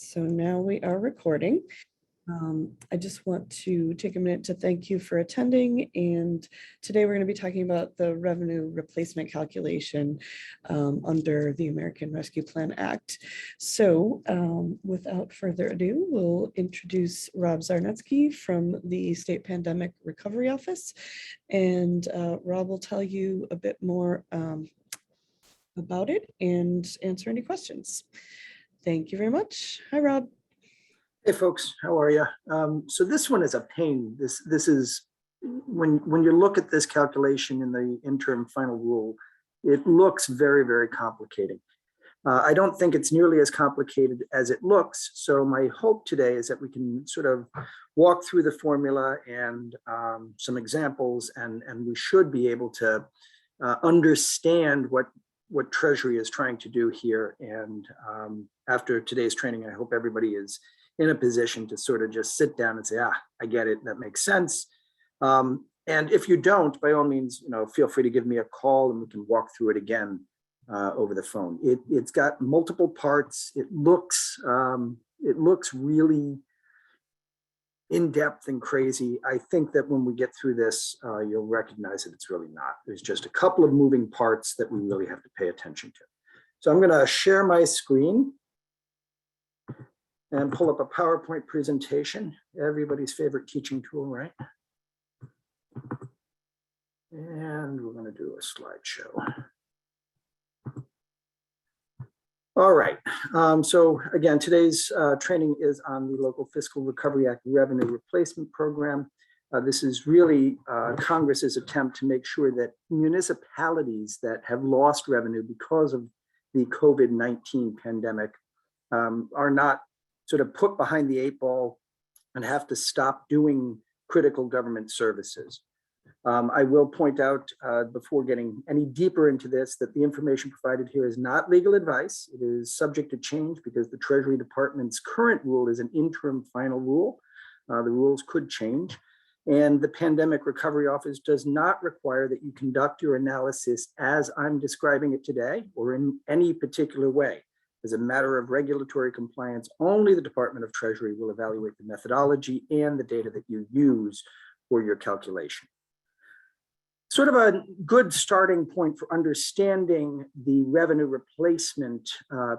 So now we are recording. I just want to take a minute to thank you for attending. And today we're going to be talking about the revenue replacement calculation under the American Rescue Plan Act. So without further ado, we'll introduce Rob Zarnetsky from the State Pandemic Recovery Office. And Rob will tell you a bit more about it and answer any questions. Thank you very much. Hi, Rob. Hey folks, how are you? So this one is a pain. This is when you look at this calculation in the interim final rule, it looks very, very complicated. I don't think it's nearly as complicated as it looks. So my hope today is that we can sort of walk through the formula and some examples, and we should be able to understand what Treasury is trying to do here. And after today's training, I hope everybody is in a position to sort of just sit down and say, I get it, that makes sense. And if you don't, by all means, feel free to give me a call and we can walk through it again over the phone. It's got multiple parts. It looks really in-depth and crazy. I think that when we get through this, you'll recognize that it's really not. There's just a couple of moving parts that we really have to pay attention to. So I'm going to share my screen and pull up a PowerPoint presentation, everybody's favorite teaching tool, right? And we're going to do a slideshow. All right, so again, today's training is on the Local Fiscal Recovery Act Revenue Replacement Program. This is really Congress's attempt to make sure that municipalities that have lost revenue because of the COVID-19 pandemic are not sort of put behind the eight ball and have to stop doing critical government services. I will point out before getting any deeper into this that the information provided here is not legal advice. It is subject to change because the Treasury Department's current rule is an interim final rule. The rules could change. And the Pandemic Recovery Office does not require that you conduct your analysis as I'm describing it today or in any particular way. As a matter of regulatory compliance, only the Department of Treasury will evaluate the methodology and the data that you use for your calculation. Sort of a good starting point for understanding the revenue replacement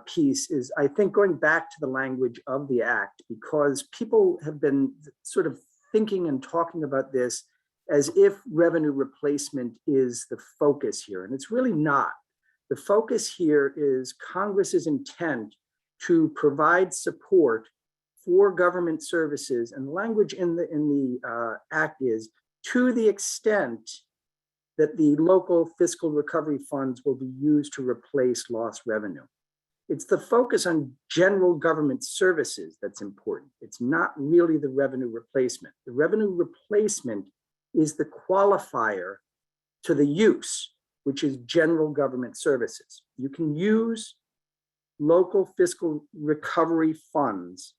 piece is, I think, going back to the language of the Act, because people have been sort of thinking and talking about this as if revenue replacement is the focus here, and it's really not. The focus here is Congress's intent to provide support for government services, and the language in the Act is to the extent that the local fiscal recovery funds will be used to replace lost revenue. It's the focus on general government services that's important. It's not really the revenue replacement. The revenue replacement is the qualifier to the use, which is general government services. You can use local fiscal recovery funds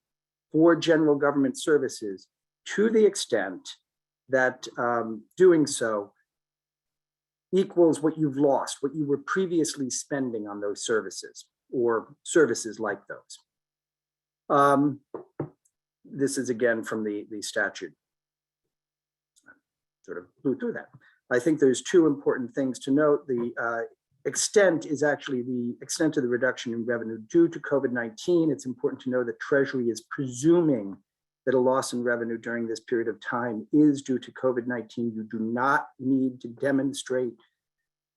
for general government services to the extent that doing so equals what you've lost, what you were previously spending on those services or services like those. This is again from the statute. Sort of blew through that. I think there's two important things to note. The extent is actually the extent of the reduction in revenue due to COVID-19. It's important to know that Treasury is presuming that a loss in revenue during this period of time is due to COVID-19. You do not need to demonstrate,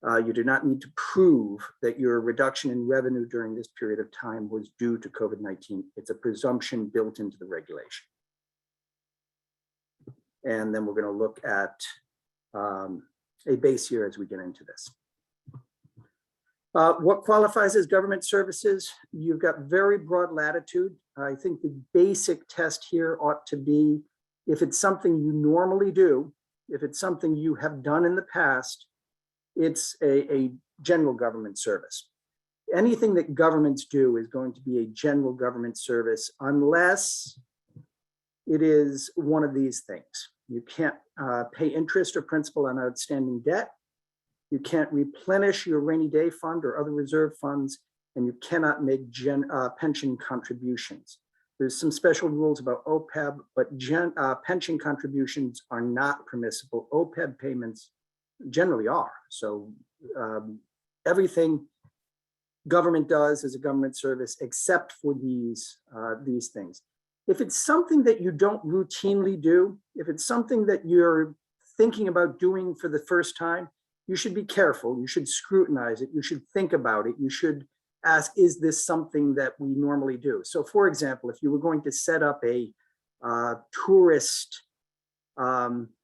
you do not need to prove that your reduction in revenue during this period of time was due to COVID-19. It's a presumption built into the regulation. And then we're going to look at a base year as we get into this. What qualifies as government services? You've got very broad latitude. I think the basic test here ought to be if it's something you normally do, if it's something you have done in the past, it's a general government service. Anything that governments do is going to be a general government service unless it is one of these things. You can't pay interest or principal on outstanding debt. You can't replenish your rainy day fund or other reserve funds, and you cannot make pension contributions. There's some special rules about OPEB, but pension contributions are not permissible. OPEB payments generally are. So everything government does as a government service, except for these things. If it's something that you don't routinely do, if it's something that you're thinking about doing for the first time, you should be careful. You should scrutinize it. You should think about it. You should ask, is this something that we normally do? So for example, if you were going to set up a tourist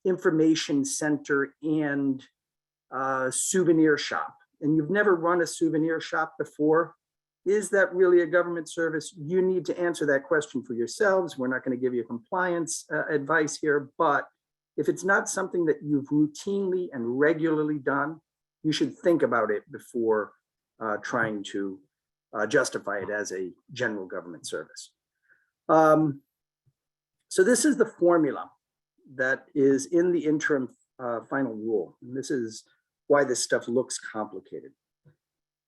information center and souvenir shop, and you've never run a souvenir shop before, is that really a government service? You need to answer that question for yourselves. We're not going to give you compliance advice here, but if it's not something that you've routinely and regularly done, you should think about it before trying to justify it as a general government service. So this is the formula that is in the interim final rule. And this is why this stuff looks complicated.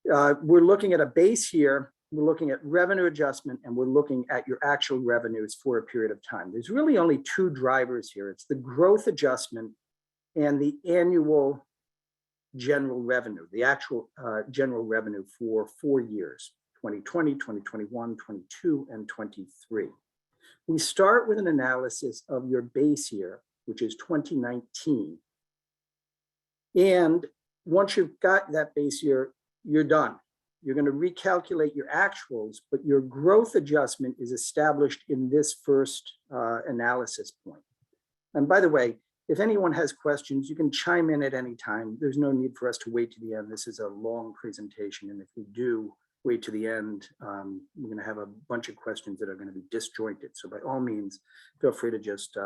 We're looking at a base here, we're looking at revenue adjustment, and we're looking at your actual revenues for a period of time. There's really only two drivers here. It's the growth adjustment and the annual general revenue, the actual general revenue for 4 years, 2020, 2021, 22, and 23. We start with an analysis of your base year, which is 2019. And once you've got that base year, you're done. You're going to recalculate your actuals, but your growth adjustment is established in this first analysis point. And by the way, if anyone has questions, you can chime in at any time. There's no need for us to wait to the end. This is a long presentation, and if we do wait to the end, we're going to have a bunch of questions that are going to be disjointed. So by all means, feel free to just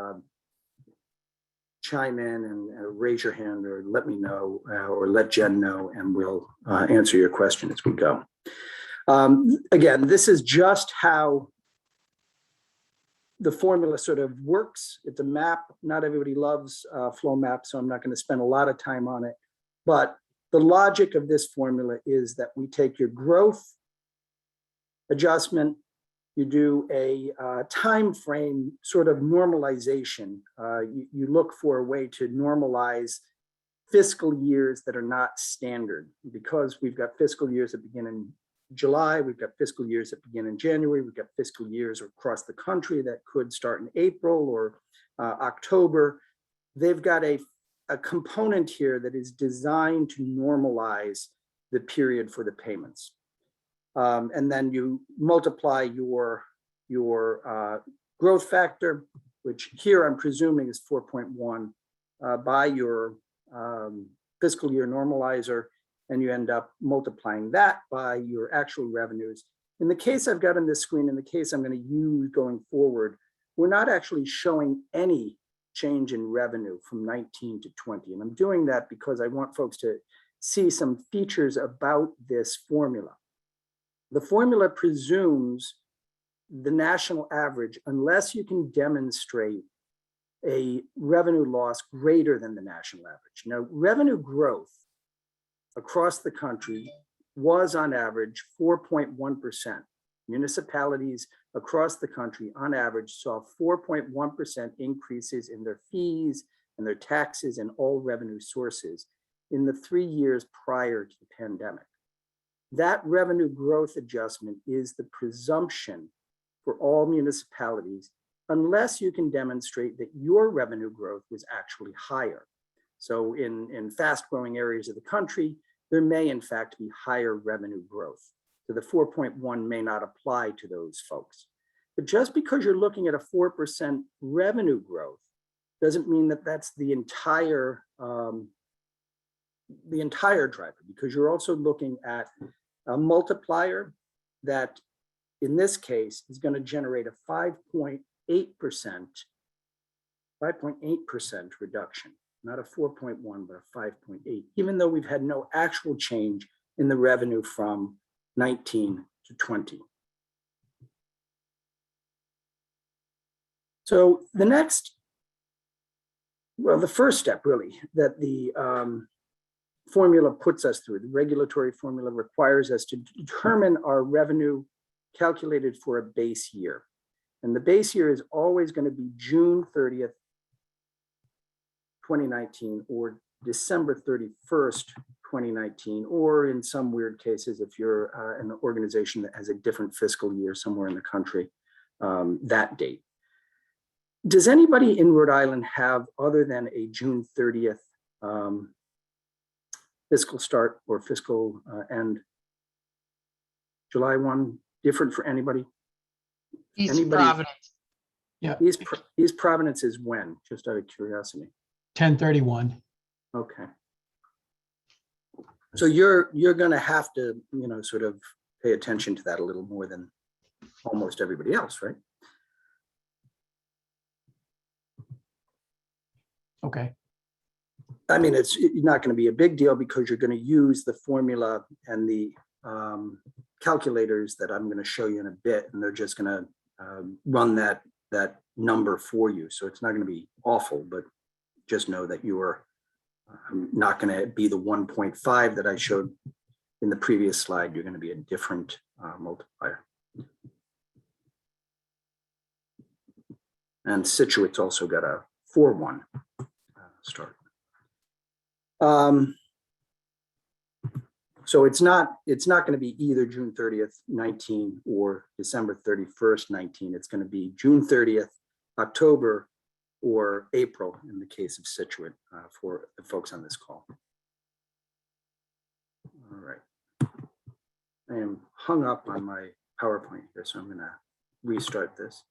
chime in and raise your hand, or let me know, or let Jen know, and we'll answer your question as we go. Again, this is just how the formula sort of works. It's a map. Not everybody loves flow maps, so I'm not going to spend a lot of time on it. But the logic of this formula is that we take your growth adjustment, you do a time frame sort of normalization. You look for a way to normalize fiscal years that are not standard, because we've got fiscal years that begin in July, we've got fiscal years that begin in January, we've got fiscal years across the country that could start in April or October. They've got a component here that is designed to normalize the period for the payments. And then you multiply your growth factor, which here I'm presuming is 4.1, by your fiscal year normalizer, and you end up multiplying that by your actual revenues. In the case I've got on this screen, in the case I'm going to use going forward, we're not actually showing any change in revenue from 19 to 20. And I'm doing that because I want folks to see some features about this formula. The formula presumes the national average unless you can demonstrate a revenue loss greater than the national average. Now, revenue growth across the country was on average 4.1%. Municipalities across the country on average saw 4.1% increases in their fees and their taxes and all revenue sources in the 3 years prior to the pandemic. That revenue growth adjustment is the presumption for all municipalities, unless you can demonstrate that your revenue growth was actually higher. So in fast-growing areas of the country, there may in fact be higher revenue growth. So the 4.1 may not apply to those folks. But just because you're looking at a 4% revenue growth doesn't mean that that's the entire driver, because you're also looking at a multiplier that in this case is going to generate a 5.8% reduction, not a 4.1, but a 5.8, even though we've had no actual change in the revenue from 19 to 20. So the first step really that the formula puts us through, the regulatory formula requires us to determine our revenue calculated for a base year. And the base year is always going to be June 30th, 2019, or December 31st, 2019, or in some weird cases, if you're an organization that has a different fiscal year somewhere in the country, that date. Does anybody in Rhode Island have, other than a June 30th fiscal start or fiscal end? July 1, different for anybody? East Providence, Yeah, East Providence is when, just out of curiosity? 10/31. Okay. So you're going to have to, sort of pay attention to that a little more than almost everybody else, right? Okay. I mean, it's not going to be a big deal because you're going to use the formula and the calculators that I'm going to show you in a bit, and they're just going to run that number for you. So it's not going to be awful, but just know that you are not going to be the 1.5 that I showed in the previous slide. You're going to be a different multiplier. And Situate's also got a 4-1 start. So it's not going to be either June 30th, 19 or December 31st, 19. It's going to be June 30th, October, or April in the case of Situate for the folks on this call. All right. I am hung up on my PowerPoint here, so I'm going to restart this.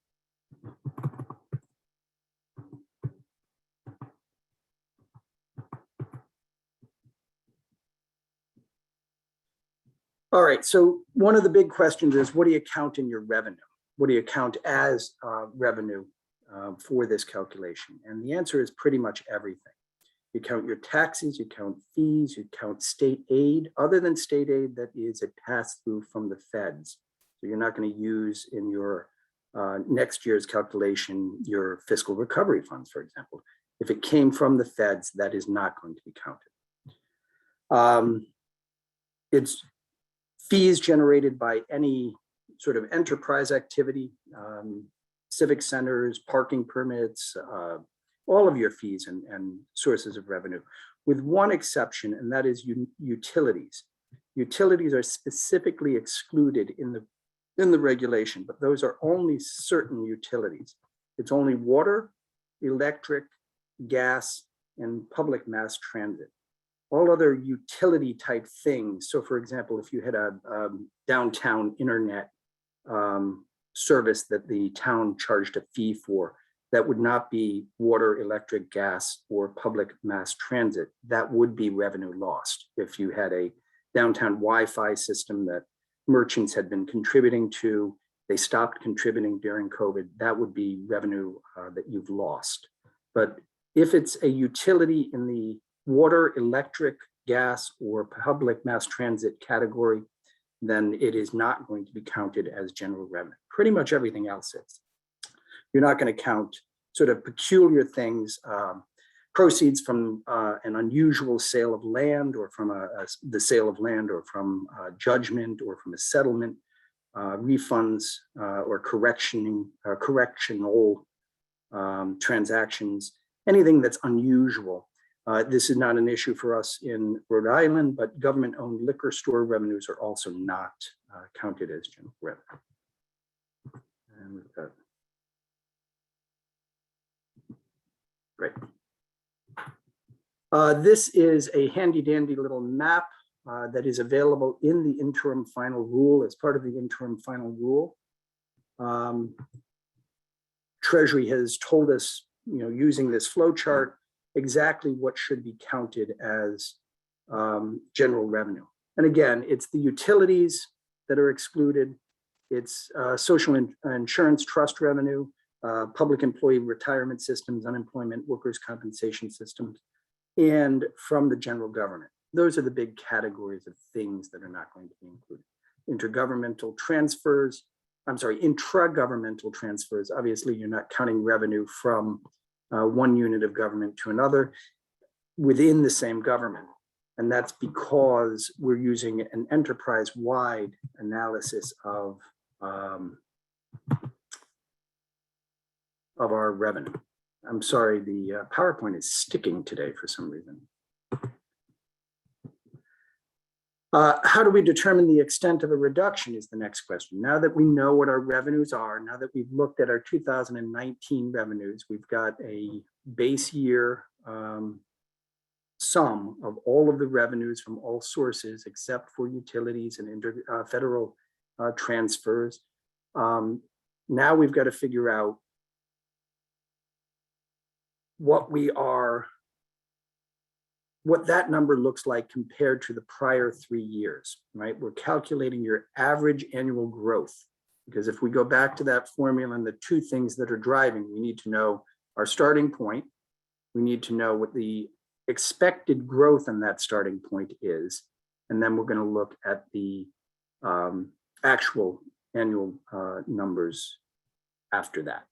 All right, so one of the big questions is, what do you count in your revenue? What do you count as revenue for this calculation? And the answer is pretty much everything. You count your taxes, you count fees, you count state aid, other than state aid that is a pass-through from the feds. So you're not going to use in your next year's calculation your fiscal recovery funds, for example. If it came from the feds, that is not going to be counted. It's fees generated by any sort of enterprise activity, civic centers, parking permits, all of your fees and sources of revenue, with one exception, and that is utilities. Utilities are specifically excluded in the regulation, but those are only certain utilities. It's only water, electric, gas, and public mass transit. All other utility type things. So for example, if you had a downtown internet service that the town charged a fee for, that would not be water, electric, gas, or public mass transit. That would be revenue lost. If you had a downtown Wi-Fi system that merchants had been contributing to, they stopped contributing during COVID, that would be revenue that you've lost. But if it's a utility in the water, electric, gas, or public mass transit category, then it is not going to be counted as general revenue. Pretty much everything else is. You're not going to count sort of peculiar things, proceeds from an unusual sale of land, or from the sale of land, or from judgment, or from a settlement, refunds, or correctional transactions, anything that's unusual. This is not an issue for us in Rhode Island, but government-owned liquor store revenues are also not counted as general revenue. And we've got, great. This is a handy-dandy little map that is available in the interim final rule. As part of the interim final rule, Treasury has told us, using this flow chart, exactly what should be counted as general revenue. And again, it's the utilities that are excluded. It's social insurance trust revenue, public employee retirement systems, unemployment, workers' compensation systems, and from the general government. Those are the big categories of things that are not going to be included. Intragovernmental transfers, obviously you're not counting revenue from one unit of government to another within the same government. And that's because we're using an enterprise-wide analysis of of our revenue. I'm sorry, the PowerPoint is sticking today for some reason. How do we determine the extent of a reduction is the next question. Now that we know what our revenues are, now that we've looked at our 2019 revenues, we've got a base year sum of all of the revenues from all sources except for utilities and federal transfers. Now we've got to figure out what that number looks like compared to the prior 3 years, right? We're calculating your average annual growth, because if we go back to that formula and the two things that are driving, we need to know our starting point. We need to know what the expected growth on that starting point is. And then we're going to look at the actual annual numbers after that.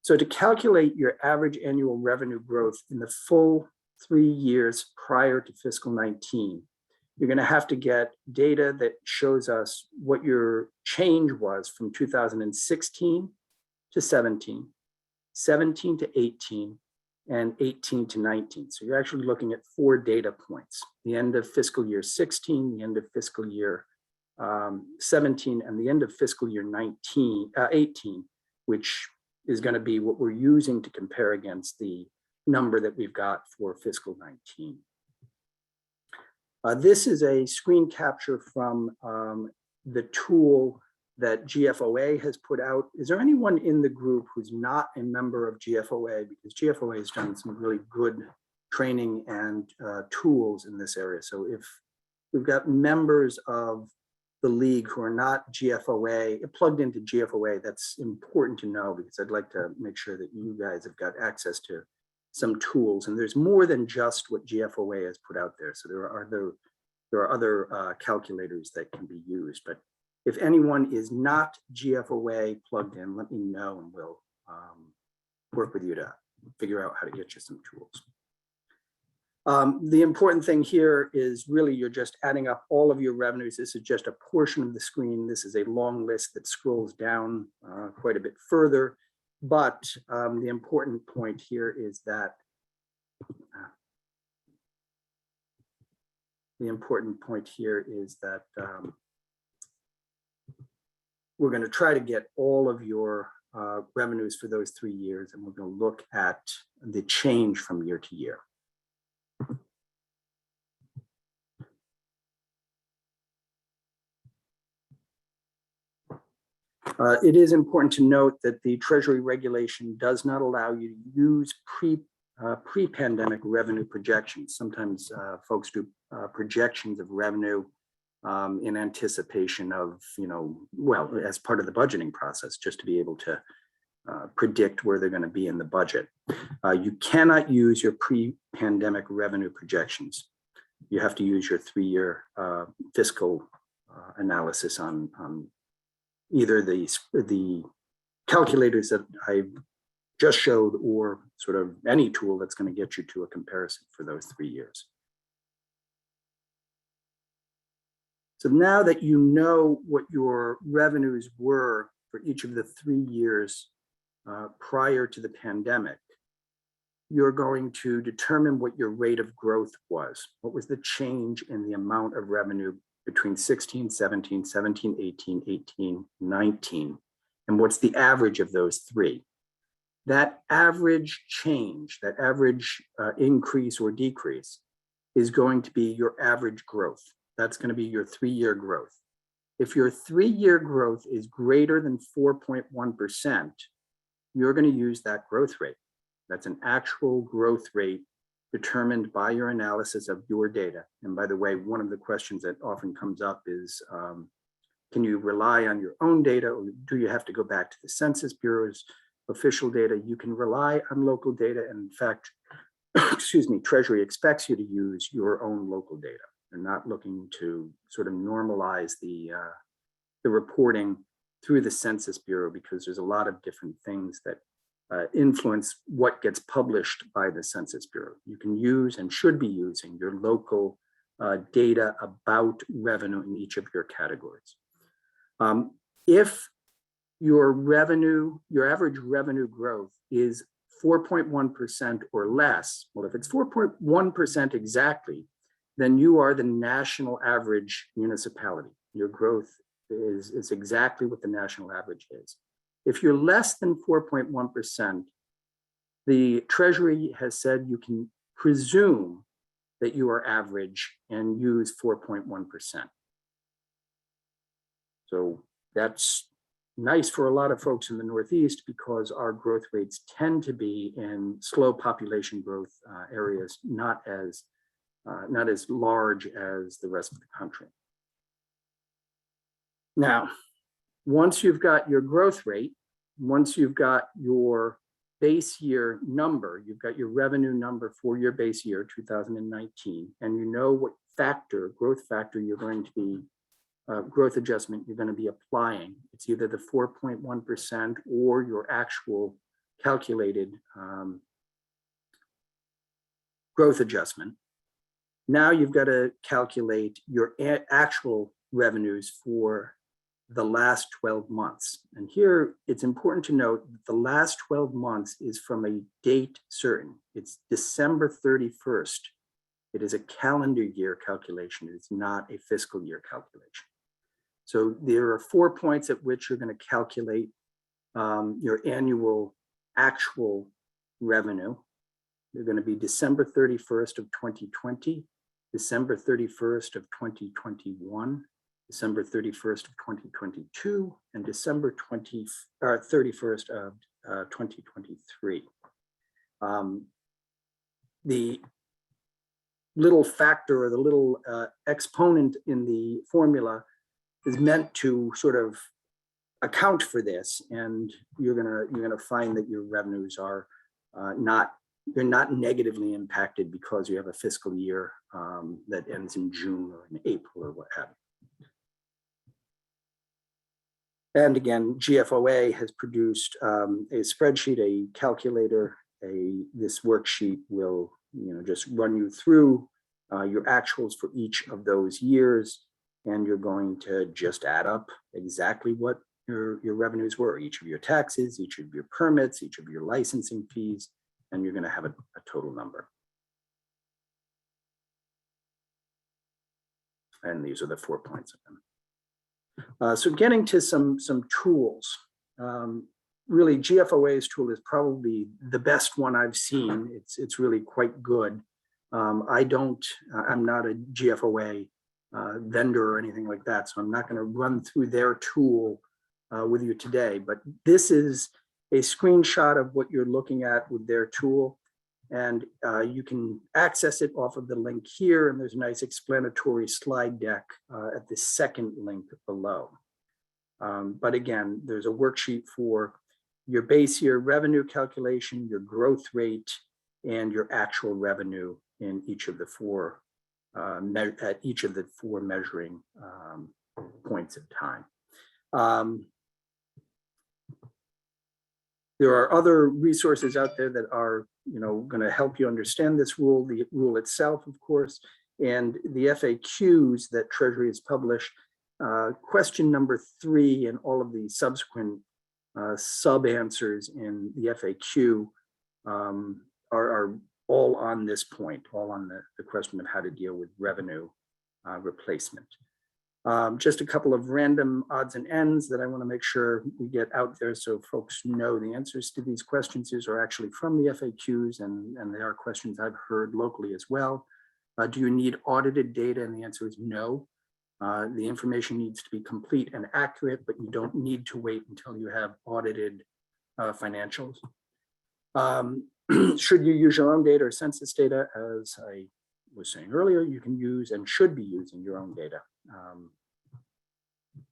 So to calculate your average annual revenue growth in the full 3 years prior to fiscal 19, you're going to have to get data that shows us what your change was from 2016 to 17, 17 to 18, and 18 to 19. So you're actually looking at 4 data points: the end of fiscal year 16, the end of fiscal year 17, and the end of fiscal year 18, which is going to be what we're using to compare against the number that we've got for fiscal 19. This is a screen capture from the tool that GFOA has put out. Is there anyone in the group who's not a member of GFOA? Because GFOA has done some really good training and tools in this area. So if we've got members of the league who are not GFOA, plugged into GFOA, that's important to know, because I'd like to make sure that you guys have got access to some tools. And there's more than just what GFOA has put out there. So there are other calculators that can be used. But if anyone is not GFOA plugged in, let me know and we'll work with you to figure out how to get you some tools. The important thing here is really you're just adding up all of your revenues. This is just a portion of the screen. This is a long list that scrolls down quite a bit further. But the important point here is that we're going to try to get all of your revenues for those 3 years, and we're going to look at the change from year to year. It is important to note that the Treasury regulation does not allow you to use pre-pandemic revenue projections. Sometimes folks do projections of revenue in anticipation of, well, as part of the budgeting process, just to be able to predict where they're going to be in the budget. You cannot use your pre-pandemic revenue projections. You have to use your 3-year fiscal analysis on either the calculators that I just showed, or sort of any tool that's going to get you to a comparison for those 3 years. So now that you know what your revenues were for each of the 3 years prior to the pandemic, you're going to determine what your rate of growth was. What was the change in the amount of revenue between 16, 17, 17, 18, 18, 19, and what's the average of those 3? That average change, that average increase or decrease is going to be your average growth. That's going to be your 3-year growth. If your 3-year growth is greater than 4.1%, you're going to use that growth rate. That's an actual growth rate determined by your analysis of your data. And by the way, one of the questions that often comes up is, can you rely on your own data, or do you have to go back to the Census Bureau's official data? You can rely on local data. And in fact, excuse me, Treasury expects you to use your own local data. They're not looking to sort of normalize the reporting through the Census Bureau, because there's a lot of different things that influence what gets published by the Census Bureau. You can use and should be using your local data about revenue in each of your categories. If your revenue, your average revenue growth is 4.1% or less, well, if it's 4.1% exactly, then you are the national average municipality. Your growth is exactly what the national average is. If you're less than 4.1%, the Treasury has said you can presume that you are average and use 4.1%. So that's nice for a lot of folks in the Northeast because our growth rates tend to be in slow population growth areas, not as large as the rest of the country. Now, once you've got your growth rate, once you've got your base year number, you've got your revenue number for your base year 2019, and you know what factor, growth factor you're going to be growth adjustment you're going to be applying. It's either the 4.1% or your actual calculated growth adjustment. Now you've got to calculate your actual revenues for the last 12 months. And here it's important to note that the last 12 months is from a date certain. It's December 31st. It is a calendar year calculation. It's not a fiscal year calculation. So there are 4 points at which you're going to calculate your annual actual revenue. They're going to be December 31st of 2020, December 31st of 2021, December 31st of 2022, and December 31st of 2023. The little factor or the little exponent in the formula is meant to sort of account for this, and you're gonna find that your revenues are they're not negatively impacted because you have a fiscal year that ends in June or in April or what have you. And again, GFOA has produced a spreadsheet, a calculator. This worksheet will just run you through your actuals for each of those years, and you're going to just add up exactly what your revenues were, each of your taxes, each of your permits, each of your licensing fees, and you're going to have a total number. And these are the 4 points of them. So getting to some tools, really GFOA's tool is probably the best one I've seen. It's really quite good. I'm not a GFOA vendor or anything like that, so I'm not going to run through their tool with you today, but this is a screenshot of what you're looking at with their tool, and you can access it off of the link here, and there's a nice explanatory slide deck at the second link below. But again, there's a worksheet for your base year revenue calculation, your growth rate, and your actual revenue in each of the four at each of the four measuring points of time. There are other resources out there that are going to help you understand this rule, the rule itself, of course, and the FAQs that Treasury has published. Question number 3 and all of the subsequent sub answers in the FAQ are all on this point, all on the question of how to deal with revenue replacement. Just a couple of random odds and ends that I want to make sure we get out there so folks know the answers to these questions. These are actually from the FAQs, and they are questions I've heard locally as well. Do you need audited data? And the answer is no. The information needs to be complete and accurate, but you don't need to wait until you have audited financials. Should you use your own data or census data? As I was saying earlier, you can use and should be using your own data.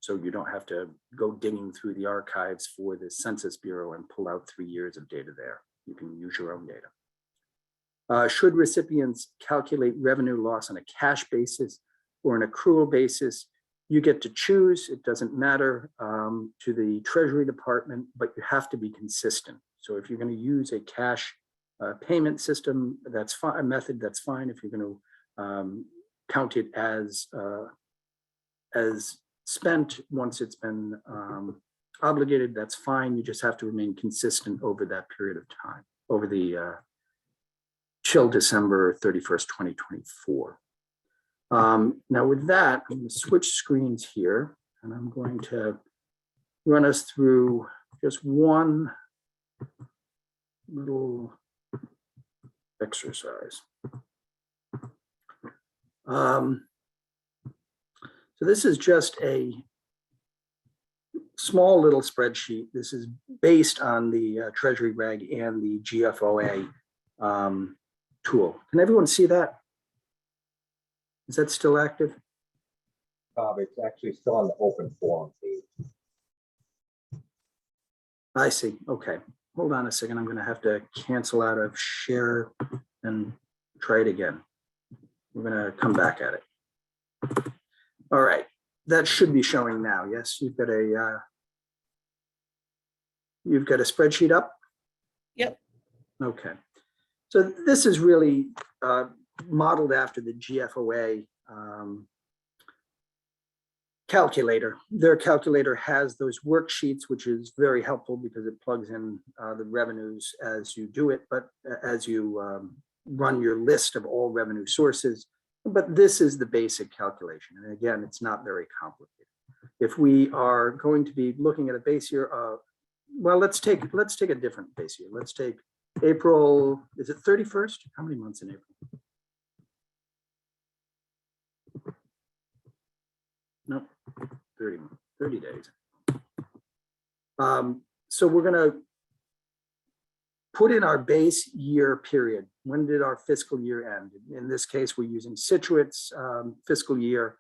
So you don't have to go digging through the archives for the Census Bureau and pull out 3 years of data there. You can use your own data. Should recipients calculate revenue loss on a cash basis or an accrual basis? You get to choose. It doesn't matter to the Treasury Department, but you have to be consistent. So if you're going to use a cash payment system, that's fine, a method, that's fine. If you're going to count it as spent once it's been obligated, that's fine. You just have to remain consistent over that period of time, over the till December 31st, 2024. Now with that, I'm going to switch screens here, and I'm going to run us through just one little exercise. So this is just a small little spreadsheet. This is based on the Treasury Reg and the GFOA tool. Can everyone see that? Is that still active? It's actually still on the open forum page. I see. Okay. Hold on a second. I'm going to have to cancel out of share and try it again. We're going to come back at it. All right. That should be showing now. Yes, you've got a spreadsheet up? Yep. Okay. So this is really modeled after the GFOA calculator. Their calculator has those worksheets, which is very helpful because it plugs in the revenues as you do it, but as you run your list of all revenue sources. But this is the basic calculation. And again, it's not very complicated. If we are going to be looking at a base year, well, let's take a different base year. Let's take April, is it 31st? How many months in April? No, 30 days. So we're going to put in our base year period. When did our fiscal year end? In this case, we're using Situate's fiscal year.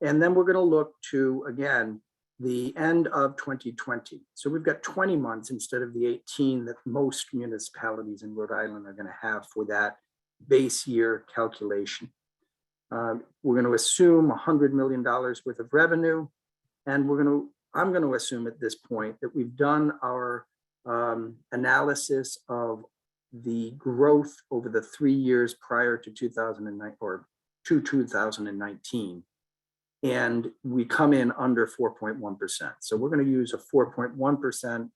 And then we're going to look to, again, the end of 2020. So we've got 20 months instead of the 18 that most municipalities in Rhode Island are going to have for that base year calculation. We're going to assume $100 million worth of revenue. And I'm going to assume at this point that we've done our analysis of the growth over the 3 years prior to 2009 or to 2019. And we come in under 4.1%. So we're going to use a 4.1%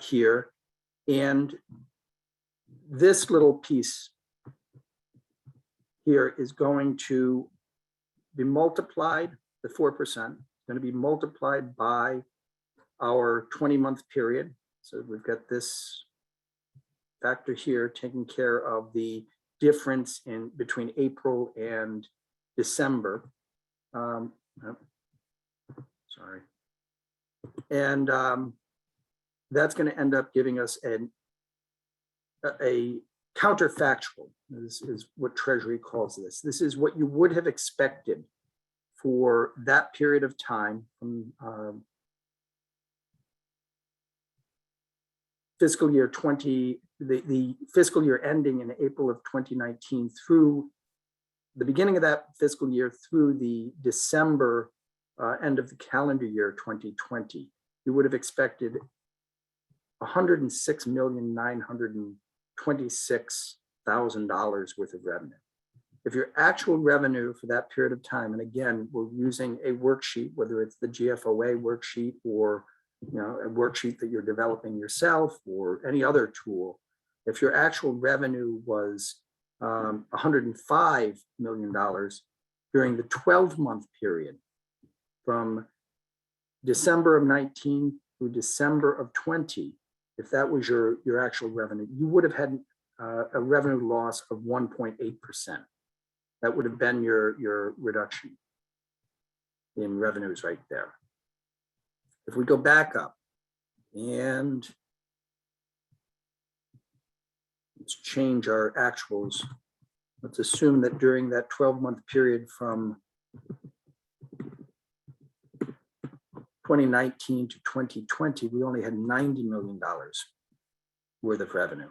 here. And this little piece here is going to be multiplied, the 4%, going to be multiplied by our 20-month period. So we've got this factor here taking care of the difference in between April and December. Sorry. And that's going to end up giving us a counterfactual. This is what Treasury calls this. This is what you would have expected for that period of time from fiscal year 20, the fiscal year ending in April of 2019 through the beginning of that fiscal year through the December end of the calendar year 2020. You would have expected $106,926,000 worth of revenue. If your actual revenue for that period of time, and again, we're using a worksheet, whether it's the GFOA worksheet or a worksheet that you're developing yourself or any other tool, if your actual revenue was $105 million during the 12-month period from December of 19 through December of 20, if that was your actual revenue, you would have had a revenue loss of 1.8%. That would have been your reduction in revenues right there. If we go back up and let's change our actuals. Let's assume that during that 12-month period from 2019 to 2020, we only had $90 million worth of revenue.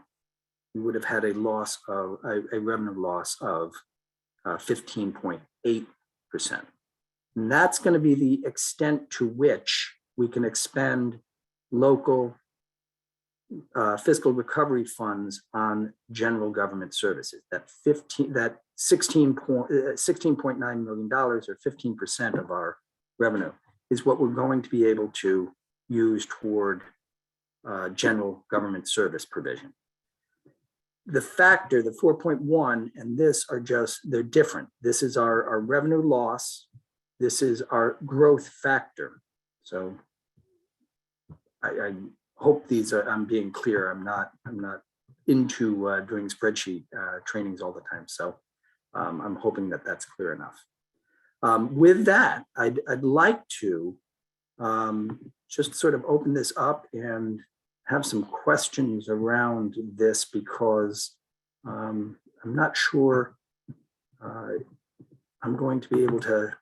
We would have had a revenue loss of 15.8%. And that's going to be the extent to which we can expend local fiscal recovery funds on general government services. That $16.9 million or 15% of our revenue is what we're going to be able to used toward general government service provision. The factor, the 4.1 and this are just, they're different. This is our revenue loss. This is our growth factor. So I hope these are, I'm being clear. I'm not into doing spreadsheet trainings all the time. So I'm hoping that that's clear enough. With that, I'd like to just sort of open this up and have some questions around this, because I'm not sure I'm going to be able to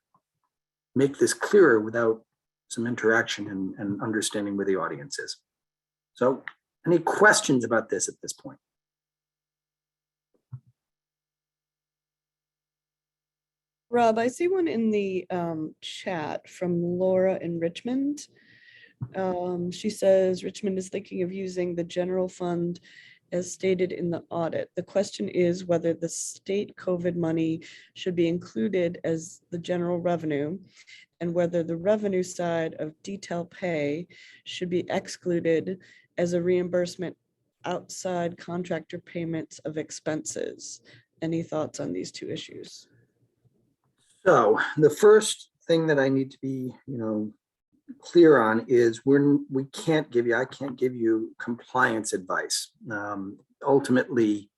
make this clearer without some interaction and understanding where the audience is. So any questions about this at this point? Rob, I see one in the chat from Laura in Richmond. She says Richmond is thinking of using the general fund as stated in the audit. The question is whether the state COVID money should be included as the general revenue, and whether the revenue side of detail pay should be excluded as a reimbursement outside contractor payments of expenses. Any thoughts on these two issues? So the first thing that I need to be, clear on is I can't give you compliance advice. Ultimately,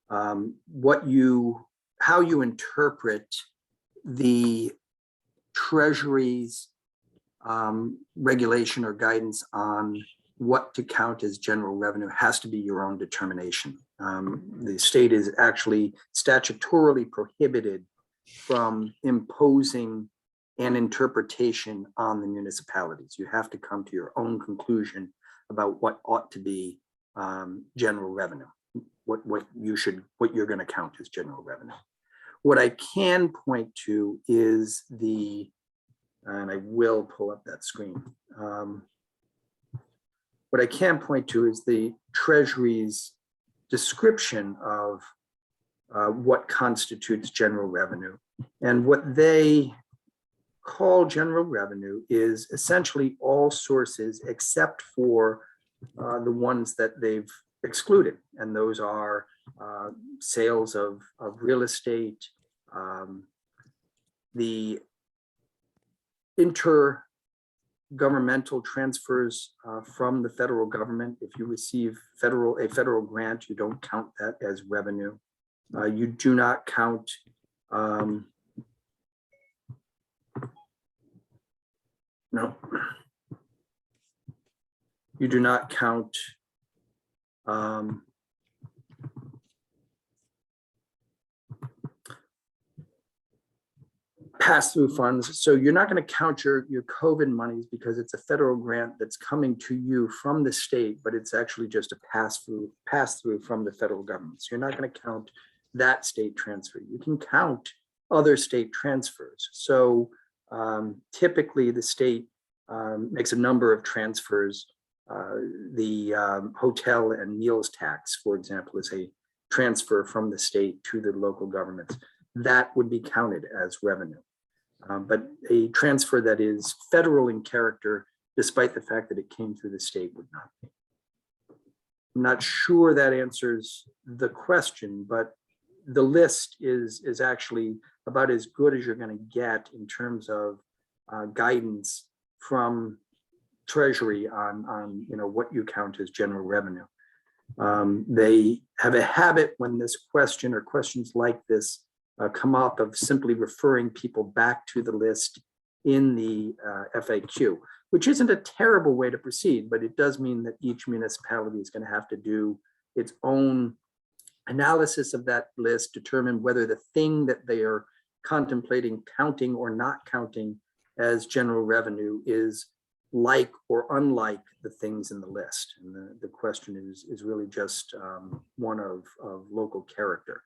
how you interpret the Treasury's regulation or guidance on what to count as general revenue has to be your own determination. The state is actually statutorily prohibited from imposing an interpretation on the municipalities. You have to come to your own conclusion about what ought to be general revenue, what you're going to count as general revenue. What I can point to is and I will pull up that screen. What I can point to is the Treasury's description of what constitutes general revenue. And what they call general revenue is essentially all sources except for the ones that they've excluded. And those are sales of real estate, the intergovernmental transfers from the federal government. If you receive a federal grant, you don't count that as revenue. You do not count you do not count pass-through funds. So you're not going to count your COVID monies because it's a federal grant that's coming to you from the state, but it's actually just a pass-through from the federal government. So you're not going to count that state transfer. You can count other state transfers. So typically the state makes a number of transfers. The hotel and meals tax, for example, is a transfer from the state to the local governments. That would be counted as revenue. But a transfer that is federal in character, despite the fact that it came through the state, would not be. I'm not sure that answers the question, but the list is actually about as good as you're going to get in terms of guidance from Treasury on what you count as general revenue. They have a habit when this question or questions like this come up of simply referring people back to the list in the FAQ, which isn't a terrible way to proceed, but it does mean that each municipality is going to have to do its own analysis of that list, determine whether the thing that they are contemplating counting or not counting as general revenue is like or unlike the things in the list. And the question is really just one of local character.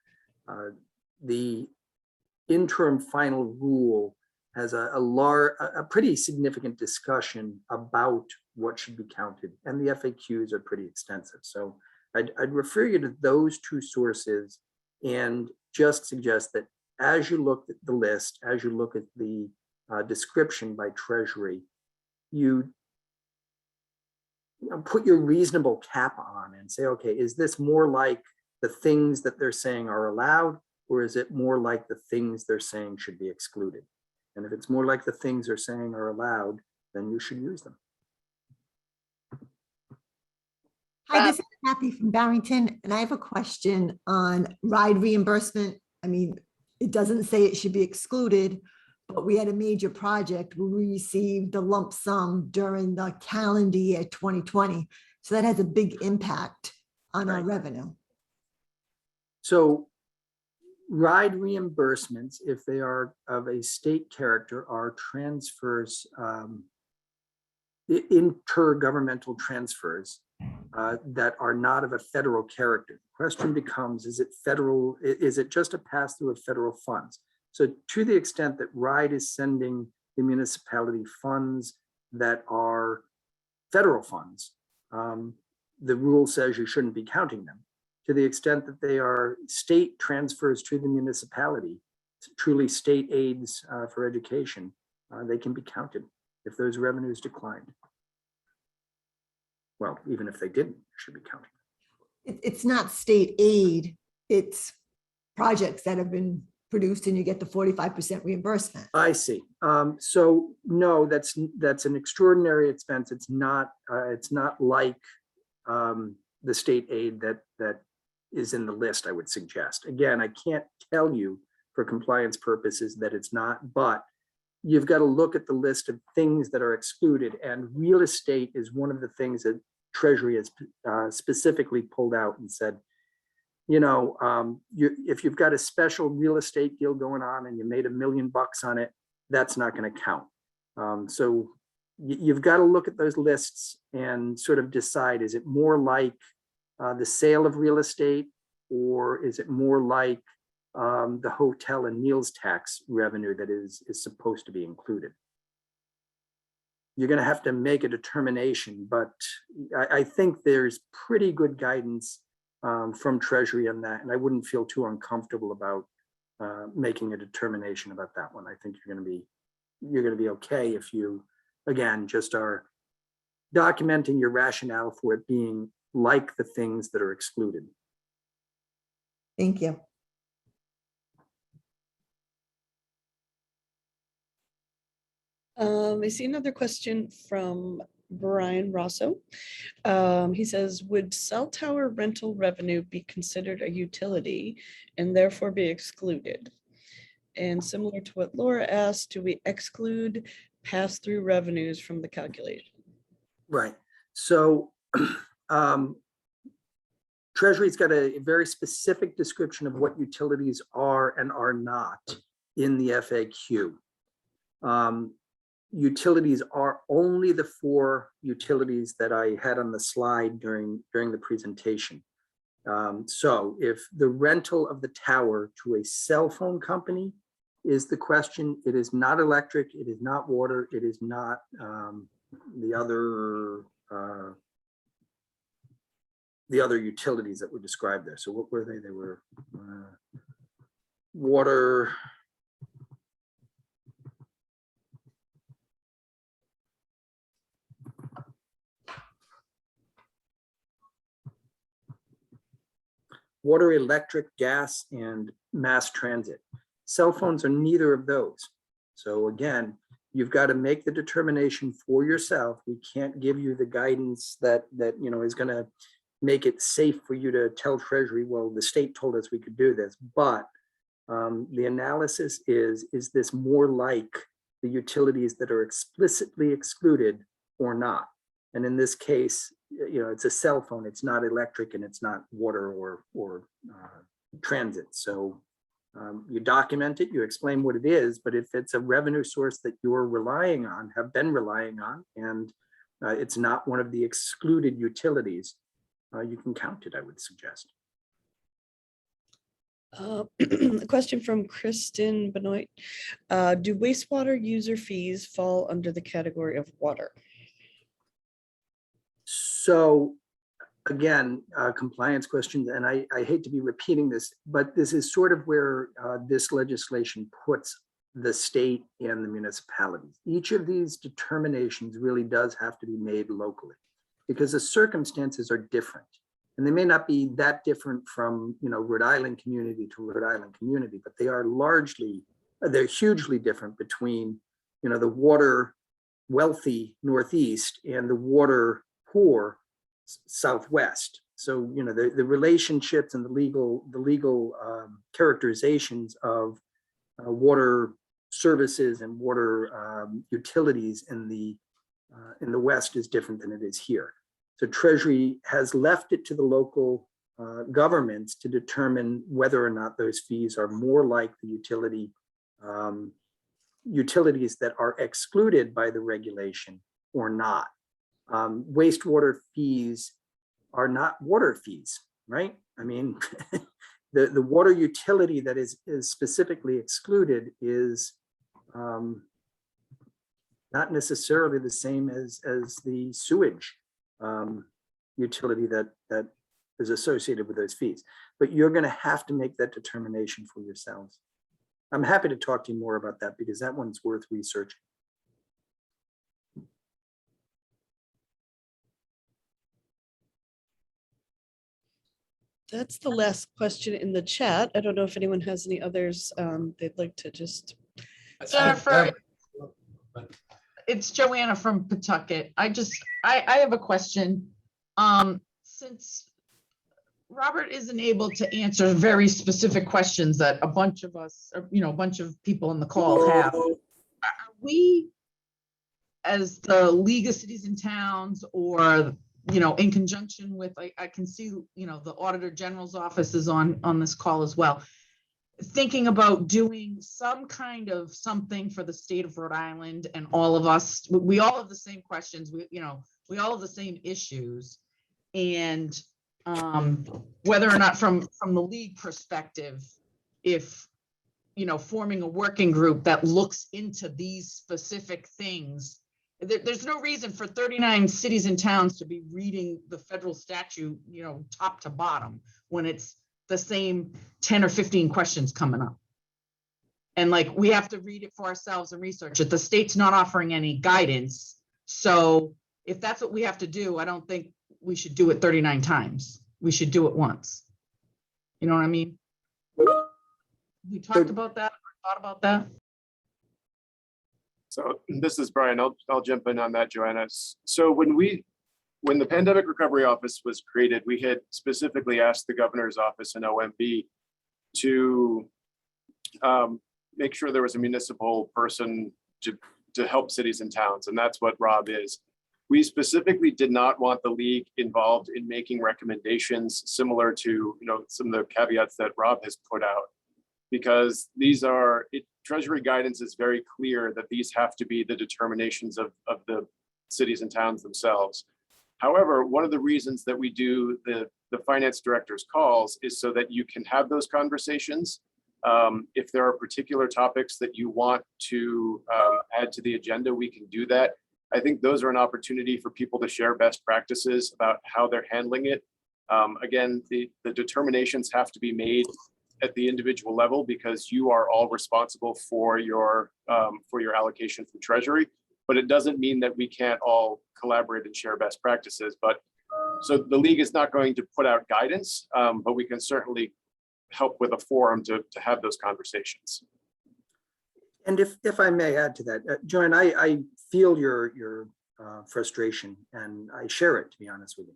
The interim final rule has a pretty significant discussion about what should be counted, and the FAQs are pretty extensive. So I'd refer you to those two sources and just suggest that as you look at the list, as you look at the description by Treasury, you put your reasonable cap on and say, okay, is this more like the things that they're saying are allowed, or is it more like the things they're saying should be excluded? And if it's more like the things they're saying are allowed, then you should use them. Hi, this is Kathy from Barrington, and I have a question on ride reimbursement. I mean, it doesn't say it should be excluded, but we had a major project where we received a lump sum during the calendar year 2020. So that has a big impact on our Right. revenue. So ride reimbursements, if they are of a state character, are transfers, intergovernmental transfers that are not of a federal character. The question becomes, is it federal? Is it just a pass through of federal funds? So to the extent that RIDE is sending the municipality funds that are federal funds, the rule says you shouldn't be counting them. To the extent that they are state transfers to the municipality, truly state aids for education, they can be counted if those revenues declined. Well, even if they didn't, they should be counted. It's not state aid, it's projects that have been produced and you get the 45% reimbursement. I see. So no, that's an extraordinary expense. It's not like the state aid that is in the list, I would suggest. Again, I can't tell you for compliance purposes that it's not, but you've got to look at the list of things that are excluded, and real estate is one of the things that Treasury has specifically pulled out and said, you know, if you've got a special real estate deal going on and you made $1 million on it, that's not going to count. So you've got to look at those lists and sort of decide, is it more like the sale of real estate, or is it more like the hotel and meals tax revenue that is supposed to be included? You're going to have to make a determination, but I think there's pretty good guidance from Treasury on that, and I wouldn't feel too uncomfortable about making a determination about that one. I think you're going to be okay if you, again, just are documenting your rationale for it being like the things that are excluded. Thank you. I see another question from Brian Rosso. He says, would cell tower rental revenue be considered a utility and therefore be excluded? And similar to what Laura asked, do we exclude pass-through revenues from the calculation? Right. So Treasury's got a very specific description of what utilities are and are not in the FAQ. Utilities are only the 4 utilities that I had on the slide during the presentation. So if the rental of the tower to a cell phone company is the question, it is not electric, it is not water, it is not the other utilities that were described there. So what were they? They were water, electric, gas, and mass transit. Cell phones are neither of those. So again, you've got to make the determination for yourself. We can't give you the guidance that you know is going to make it safe for you to tell Treasury, well, the state told us we could do this. But the analysis is this more like the utilities that are explicitly excluded or not? And in this case, you know, it's a cell phone, it's not electric, and it's not water or transit. So you document it, you explain what it is, but if it's a revenue source that you're relying on, have been relying on, and it's not one of the excluded utilities, you can count it, I would suggest. A question from Kristen Benoit. Do wastewater user fees fall under the category of water? So again, compliance questions, and I hate to be repeating this, but this is sort of where this legislation puts the state and the municipalities. Each of these determinations really does have to be made locally. because the circumstances are different. And they may not be that different from, Rhode Island community to Rhode Island community, but they are they're hugely different between, the water wealthy Northeast and the water poor Southwest. So, the relationships and the legal characterizations of water services and water utilities in the West is different than it is here. So Treasury has left it to the local governments to determine whether or not those fees are more like the utilities that are excluded by the regulation or not. Wastewater fees are not water fees, right? I mean, the water utility that is specifically excluded is not necessarily the same as the sewage utility that is associated with those fees. But you're going to have to make that determination for yourselves. I'm happy to talk to you more about that because that one's worth researching. That's the last question in the chat. I don't know if anyone has any others they'd like to just. Jennifer, it's Joanna from Pawtucket. I have a question. Since Robert isn't able to answer very specific questions that a bunch of us, a bunch of people in the call have, are we, as the League of Cities and Towns, or in conjunction with, I can see, the Auditor General's office is on this call as well, thinking about doing some kind of something for the state of Rhode Island, and all of us, we all have the same questions, we all have the same issues, and whether or not from the league perspective, if forming a working group that looks into these specific things. There's no reason for 39 cities and towns to be reading the federal statute, top to bottom, when it's the same 10 or 15 questions coming up. And we have to read it for ourselves and research it. The state's not offering any guidance. So if that's what we have to do, I don't think we should do it 39 times. We should do it once. You know what I mean? We talked about that, or thought about that. So this is Brian. I'll jump in on that, Joanna. So when the Pandemic Recovery Office was created, we had specifically asked the governor's office and OMB to make sure there was a municipal person to help cities and towns, and that's what Rob is. We specifically did not want the league involved in making recommendations similar to some of the caveats that Rob has put out, because Treasury guidance is very clear that these have to be the determinations of the cities and towns themselves. However, one of the reasons that we do the finance director's calls is so that you can have those conversations. If there are particular topics that you want to add to the agenda, we can do that. I think those are an opportunity for people to share best practices about how they're handling it. Again, the determinations have to be made at the individual level, because you are all responsible for your allocation from Treasury, but it doesn't mean that we can't all collaborate and share best practices. But so the league is not going to put out guidance, but we can certainly help with a forum to have those conversations. And if I may add to that, Joanne, I feel your frustration, and I share it, to be honest with you.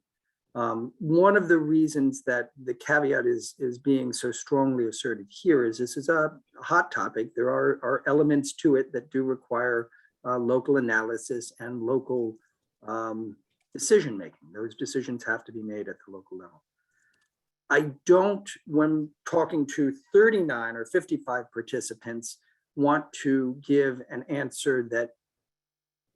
One of the reasons that the caveat is being so strongly asserted here is this is a hot topic. There are elements to it that do require local analysis and local decision making. Those decisions have to be made at the local level. I don't, when talking to 39 or 55 participants, want to give an answer that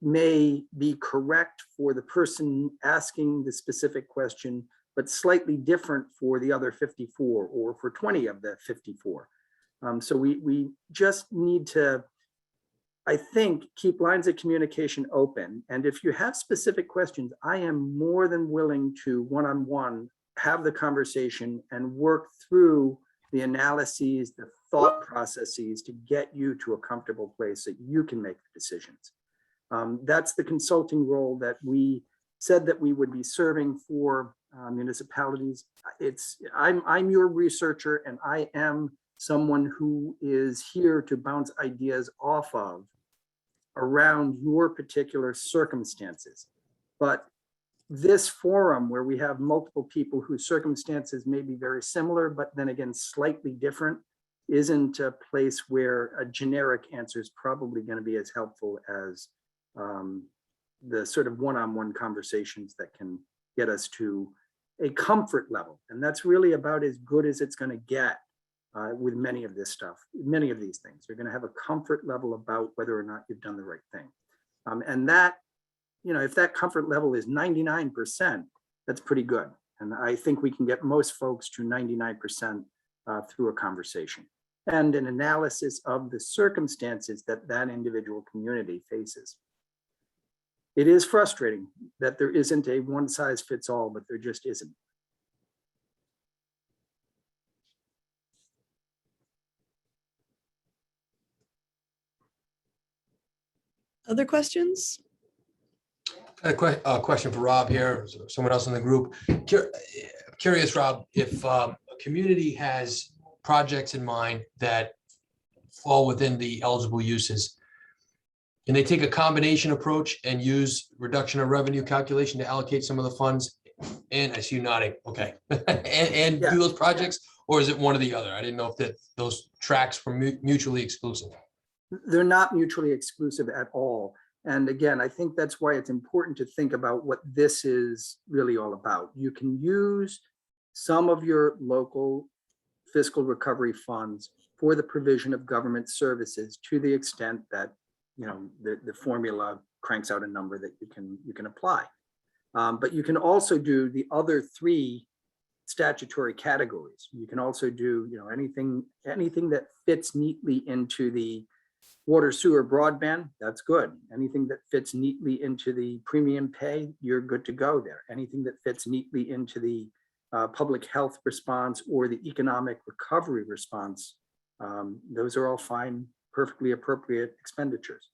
may be correct for the person asking the specific question, but slightly different for the other 54 or for 20 of the 54. So we just need to, I think, keep lines of communication open. And if you have specific questions, I am more than willing to one-on-one have the conversation and work through the analyses, the thought processes to get you to a comfortable place that you can make the decisions. That's the consulting role that we said that we would be serving for municipalities. I'm your researcher, and I am someone who is here to bounce ideas off of around your particular circumstances. But this forum, where we have multiple people whose circumstances may be very similar, but then again slightly different, isn't a place where a generic answer is probably going to be as helpful as the sort of one-on-one conversations that can get us to a comfort level. And that's really about as good as it's going to get with many of this stuff. Many of these things, you're going to have a comfort level about whether or not you've done the right thing. And that, you know, if that comfort level is 99%, that's pretty good. And I think we can get most folks to 99% through a conversation and an analysis of the circumstances that that individual community faces. It is frustrating that there isn't a one size fits all, but there just isn't. Other questions? A question for Rob here, or someone else in the group. Curious, Rob, if a community has projects in mind that fall within the eligible uses, can they take a combination approach and use reduction of revenue calculation to allocate some of the funds? And I see you nodding, okay. and Yeah. do those projects, or is it one or the other? I didn't know if those tracks were mutually exclusive. They're not mutually exclusive at all. And again, I think that's why it's important to think about what this is really all about. You can use some of your local fiscal recovery funds for the provision of government services to the extent that, you know, the formula cranks out a number that you can apply. But you can also do the other three statutory categories. You can also do, you know, anything that fits neatly into the water, sewer, broadband, that's good. Anything that fits neatly into the premium pay, you're good to go there. Anything that fits neatly into the public health response or the economic recovery response, those are all fine, perfectly appropriate expenditures.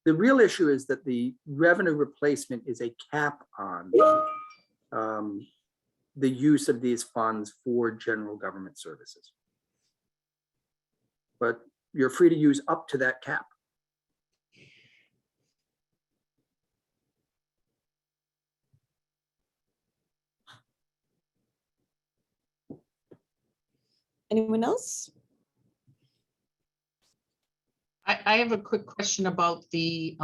The real issue is that the revenue replacement is a cap on the use of these funds for general government services. But you're free to use up to that cap. Anyone else? I have a quick question about the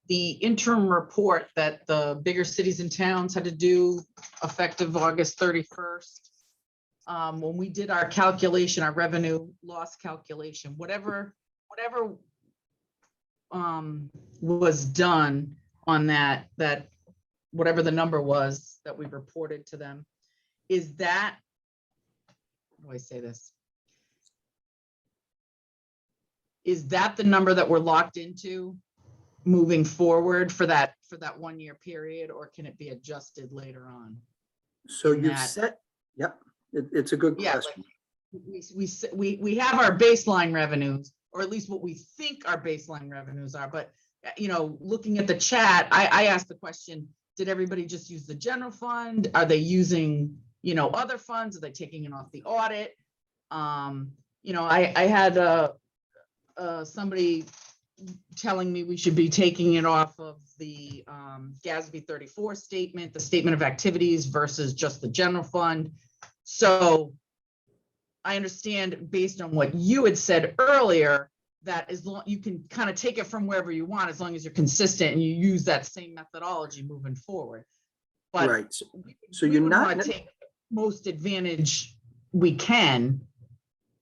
interim report that the bigger cities and towns had to do effective August 31st. When we did our calculation, our revenue loss calculation, whatever was done on that whatever the number was that we reported to them, is that, how do I say this? Is that the number that we're locked into moving forward for that 1 year period, or can it be adjusted later on? So In you've that- set, yep, it's a good Yeah, question. we have our baseline revenues, or at least what we think our baseline revenues are. But, you know, looking at the chat, I asked the question, did everybody just use the general fund? Are they using, you know, other funds? Are they taking it off the audit? You know, I had somebody telling me we should be taking it off of the GASB 34 statement, the statement of activities versus just the general fund. So I understand, based on what you had said earlier, that as long you can kind of take it from wherever you want, as long as you're consistent and you use that same methodology moving forward. But Right. So we you're would not, want to take most advantage we can.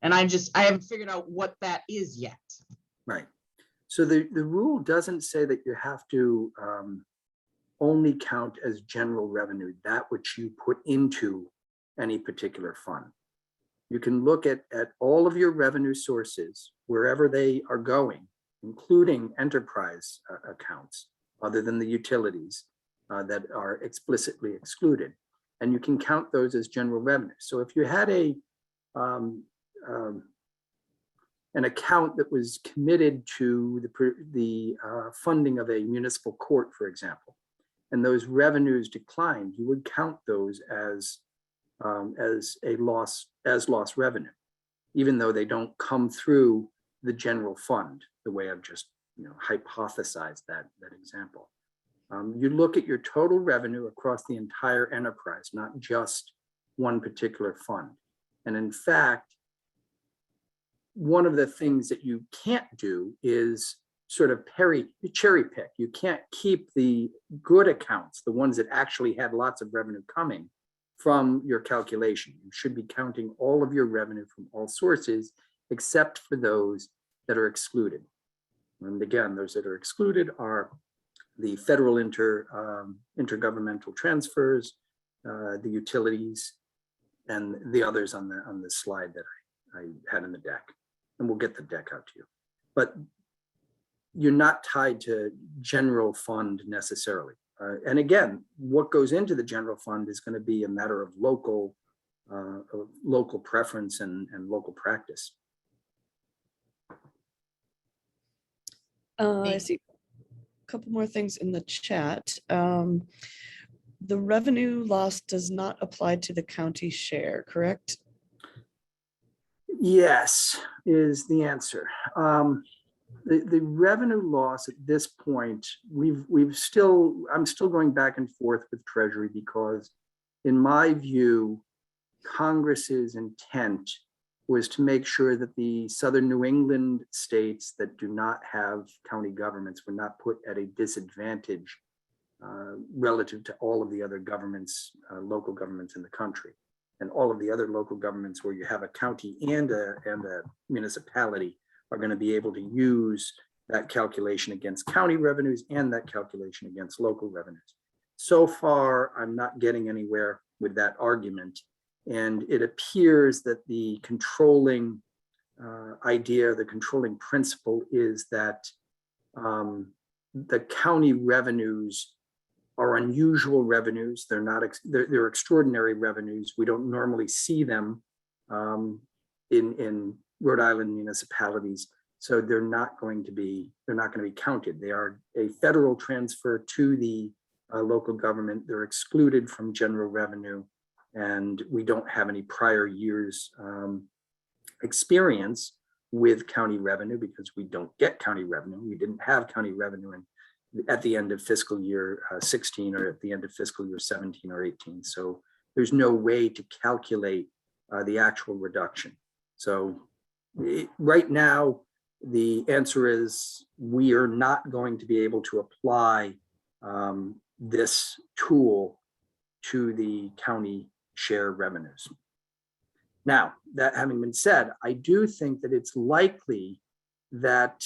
And I haven't figured out what that is yet. right. So the rule doesn't say that you have to only count as general revenue that which you put into any particular fund. You can look at all of your revenue sources, wherever they are going, including enterprise accounts, other than the utilities that are explicitly excluded. And you can count those as general revenue. So if you had an account that was committed to the funding of a municipal court, for example, and those revenues declined, you would count those as lost revenue, even though they don't come through the general fund, the way I've just hypothesized that example. You look at your total revenue across the entire enterprise, not just one particular fund. And in fact, one of the things that you can't do is sort of cherry pick. You can't keep the good accounts, the ones that actually had lots of revenue coming, from your calculation. You should be counting all of your revenue from all sources, except for those that are excluded. And again, those that are excluded are the federal intergovernmental transfers, the utilities, and the others on the slide that I had in the deck. And we'll get the deck out to you. But you're not tied to general fund necessarily. And again, what goes into the general fund is going to be a matter of local preference and local practice. I see a couple more things in the chat. The revenue loss does not apply to the county share, correct? Yes, is the answer. The revenue loss at this point, I'm still going back and forth with Treasury, because in my view, Congress's intent was to make sure that the Southern New England states that do not have county governments were not put at a disadvantage relative to all of the other governments, local governments in the country. And all of the other local governments where you have a county and a municipality are going to be able to use that calculation against county revenues and that calculation against local revenues. So far, I'm not getting anywhere with that argument. And it appears that the controlling idea, the controlling principle is that the county revenues are unusual revenues. They're not, they're extraordinary revenues. We don't normally see them in Rhode Island municipalities. So they're not going to be counted. They are a federal transfer to the local government. They're excluded from general revenue. And we don't have any prior years experience with county revenue, because we don't get county revenue. We didn't have county revenue at the end of fiscal year 16 or at the end of fiscal year 17 or 18. So there's no way to calculate the actual reduction. So right now, the answer is we are not going to be able to apply this tool to the county share revenues. Now, that having been said, I do think that it's likely that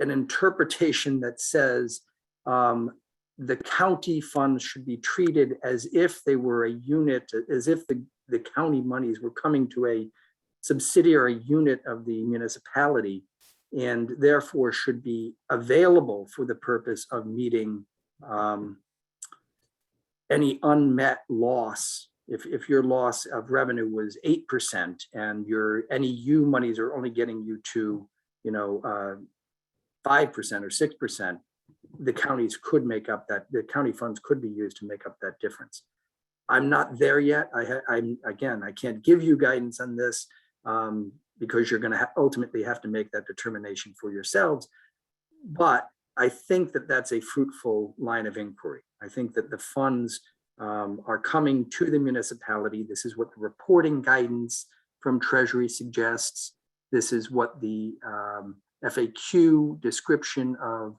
an interpretation that says the county funds should be treated as if they were a unit, as if the county monies were coming to a subsidiary unit of the municipality, and therefore should be available for the purpose of meeting any unmet loss. If your loss of revenue was 8% and your NEU monies are only getting you to 5% or 6%, the counties could make up that, the county funds could be used to make up that difference. I'm not there yet. I can't give you guidance on this because you're going to ultimately have to make that determination for yourselves. But I think that that's a fruitful line of inquiry. I think that the funds are coming to the municipality. This is what the reporting guidance from Treasury suggests. This is what the FAQ description of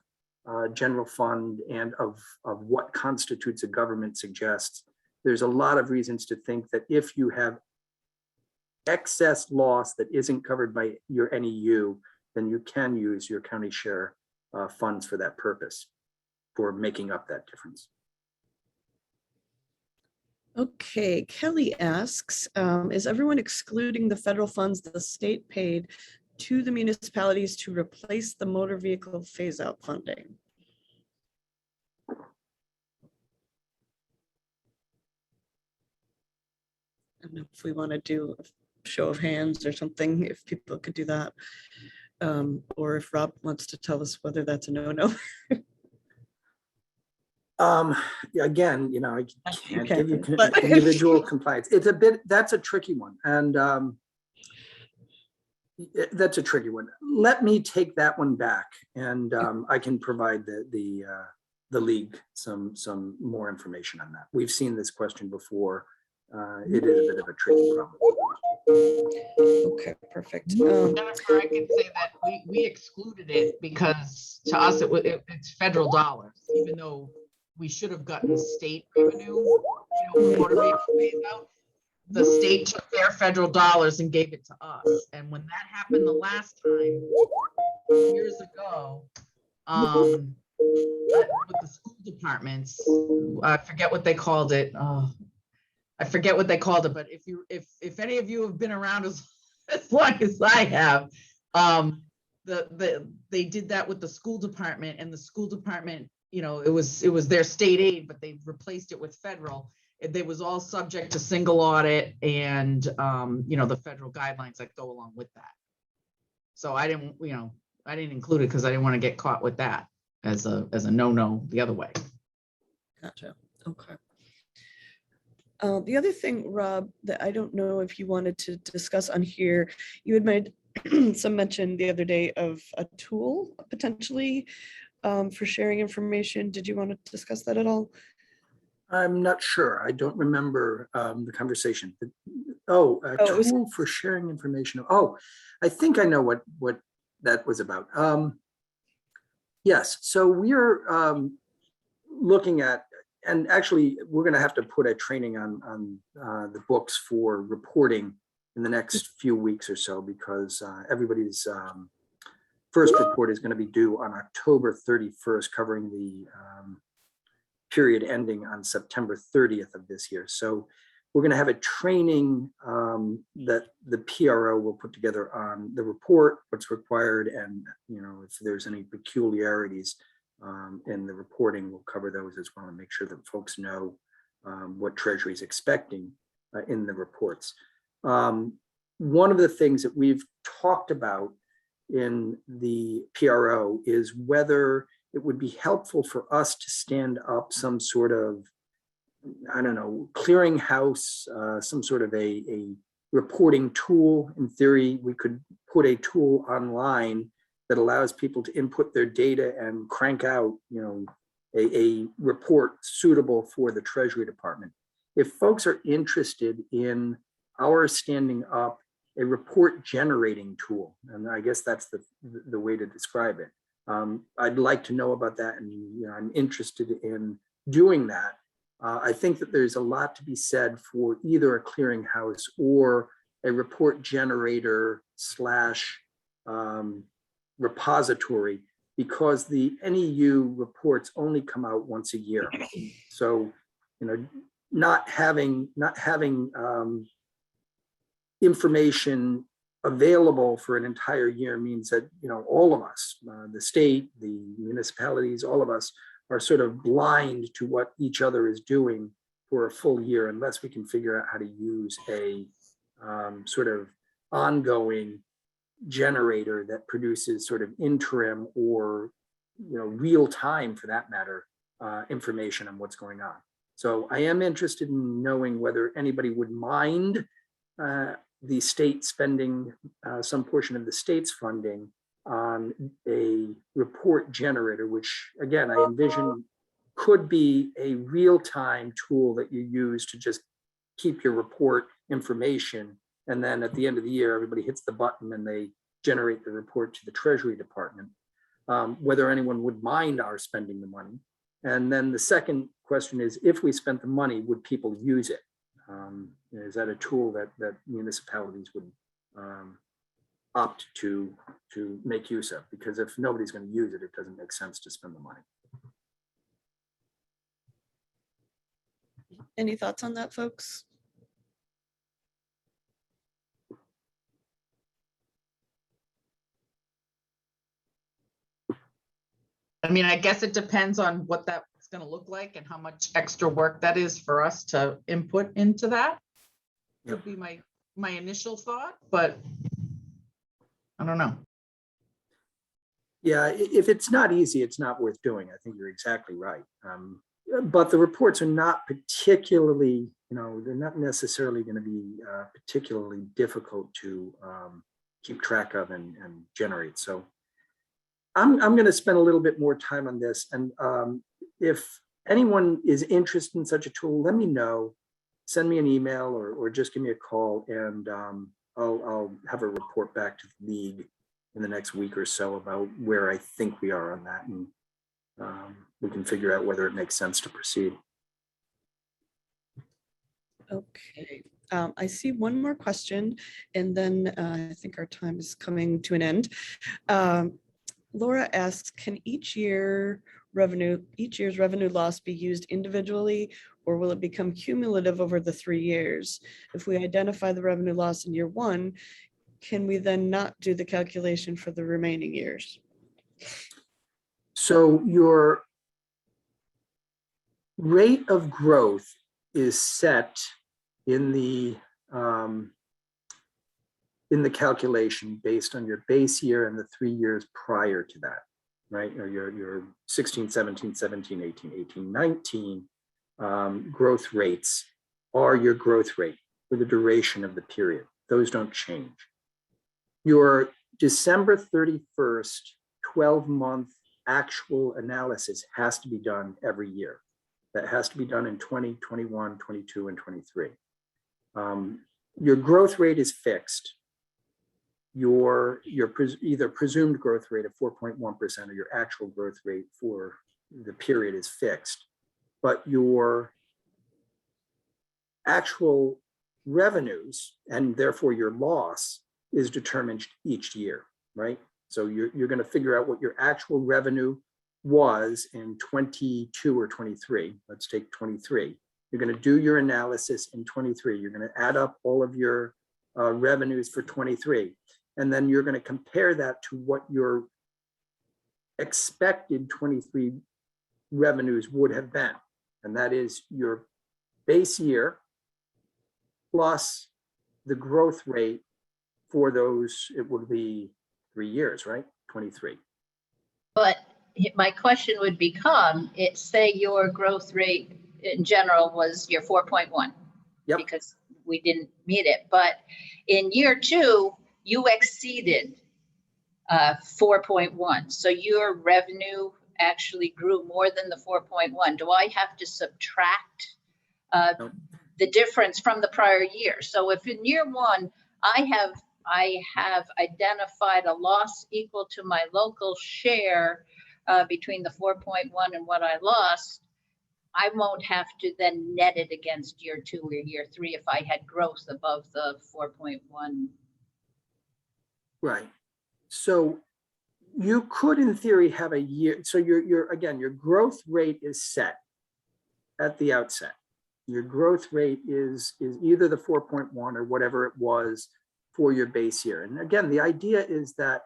general fund and of what constitutes a government suggests. There's a lot of reasons to think that if you have excess loss that isn't covered by your NEU, then you can use your county share funds for that purpose, for making up that difference. Okay, Kelly asks, is everyone excluding the federal funds the state paid to the municipalities to replace the motor vehicle phase out funding? I don't know if we want to do a show of hands or something, if people could do that. Or if Rob wants to tell us whether that's a no-no. Again, I You can't give you can't, but- individual compliance. That's a tricky one. And that's a tricky one. Let me take that one back, and I can provide the league some more information on that. We've seen this question before. It is a bit of a tricky problem. Okay, perfect. Jennifer, I can say that we excluded it because to us, it's federal dollars, even though we should have gotten state revenue, motor vehicle pays out. The state took their federal dollars and gave it to us. And when that happened the last time, years ago, with the school departments, I forget what they called it. I forget what they called it, but if any of you have been around as long as I have, they did that with the school department, and the school department, it was their state aid, but they replaced it with federal. They was all subject to single audit and the federal guidelines that go along with that. So I didn't include it because I didn't want to get caught with that as a no the other way. Gotcha. Okay. The other thing, Rob, that I don't know if you wanted to discuss on here, you had made some mention the other day of a tool potentially for sharing information. Did you want to discuss that at all? I'm not sure. I don't remember the conversation. A tool for sharing information. Oh, I think I know what that was about. Yes, so we're looking at, and actually we're going to have to put a training on the books for reporting in the next few weeks or so, because everybody's first report is going to be due on October 31st, covering the period ending on September 30th of this year. So we're going to have a training that the PRO will put together on the report, what's required, and if there's any peculiarities in the reporting, we'll cover those as well and make sure that folks know what Treasury is expecting in the reports. One of the things that we've talked about in the PRO is whether it would be helpful for us to stand up some sort of, I don't know, clearinghouse, some sort of a reporting tool. In theory, we could put a tool online that allows people to input their data and crank out, a report suitable for the Treasury Department. If folks are interested in our standing up a report generating tool, and I guess that's the way to describe it, I'd like to know about that, and I'm interested in doing that. I think that there's a lot to be said for either a clearinghouse or a report generator / repository, because the NEU reports only come out once a year. So, not having information available for an entire year means that all of us, the state, the municipalities, all of us are sort of blind to what each other is doing for a full year, unless we can figure out how to use a sort of ongoing generator that produces sort of interim or real time, for that matter, information on what's going on. So I am interested in knowing whether anybody would mind the state spending some portion of the state's funding on a report generator, which again, I envision could be a real-time tool that you use to just keep your report information. And then at the end of the year, everybody hits the button and they generate the report to the Treasury Department, whether anyone would mind our spending the money. And then the second question is, if we spent the money, would people use it? Is that a tool that municipalities would opt to make use of? Because if nobody's going to use it, it doesn't make sense to spend the money. Any thoughts on that, folks? I mean, I guess it depends on what that's going to look like and how much extra work that is for us to input into that. Would be my initial thought, but I don't know. Yeah, if it's not easy, it's not worth doing. I think you're exactly right. but the reports are not particularly, they're not necessarily going to be particularly difficult to keep track of and generate. So I'm going to spend a little bit more time on this. And if anyone is interested in such a tool, let me know. Send me an email or just give me a call, and I'll have a report back to the league in the next week or so about where I think we are on that. And we can figure out whether it makes sense to proceed. Okay, I see one more question, and then I think our time is coming to an end. Laura asks, can each year's revenue loss be used individually, or will it become cumulative over the 3 years? If we identify the revenue loss in year 1, can we then not do the calculation for the remaining years? So your rate of growth is set in the calculation based on your base year and the 3 years prior to that, right? Or your 16, 17, 17, 18, 18, 19 growth rates are your growth rate for the duration of the period. Those don't change. Your December 31st, 12-month actual analysis has to be done every year. That has to be done in 20, 21, 22, and 23. Your growth rate is fixed. Your either presumed growth rate of 4.1% or your actual growth rate for the period is fixed, but your actual revenues and therefore your loss is determined each year, right? So you're going to figure out what your actual revenue was in 22 or 23. Let's take 23. You're going to do your analysis in 23. You're going to add up all of your revenues for 23. And then you're going to compare that to what your expected 23 revenues would have been. And that is your base year plus the growth rate for those, it would be 3 years, right? 23. But my question would become, say your growth rate in general was your 4.1. Yep. Because we didn't meet it. But in year 2, you exceeded 4.1. So your revenue actually grew more than the 4.1. Do I have to subtract Nope. the difference from the prior year? So if in year 1, I have identified a loss equal to my local share between the 4.1 and what I lost, I won't have to then net it against year 2 or year 3 if I had growth above the 4.1. Right. So you could, in theory, have a year. So again, your growth rate is set at the outset. Your growth rate is either the 4.1 or whatever it was for your base year. And again, the idea is that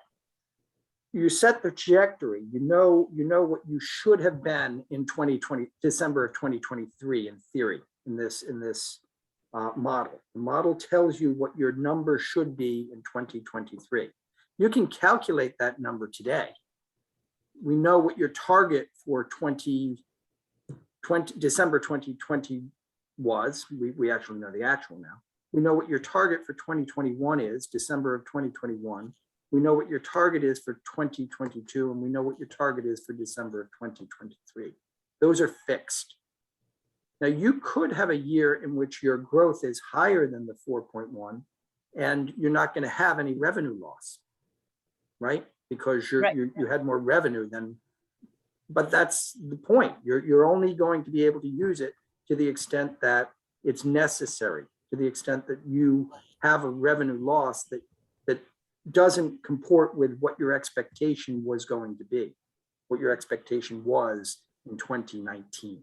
you set the trajectory. You know what you should have been in 2020, December of 2023, in theory, in this model. The model tells you what your number should be in 2023. You can calculate that number today. We know what your target for December 2020 was. We actually know the actual now. We know what your target for 2021 is, December of 2021. We know what your target is for 2022, and we know what your target is for December of 2023. Those are fixed. Now, you could have a year in which your growth is higher than the 4.1, and you're not going to have any revenue loss, right? Because you had more revenue than, but that's the point. You're only going to be able to use it to the extent that it's necessary, to the extent that you have a revenue loss that doesn't comport with what your expectation was going to be, what your expectation was in 2019.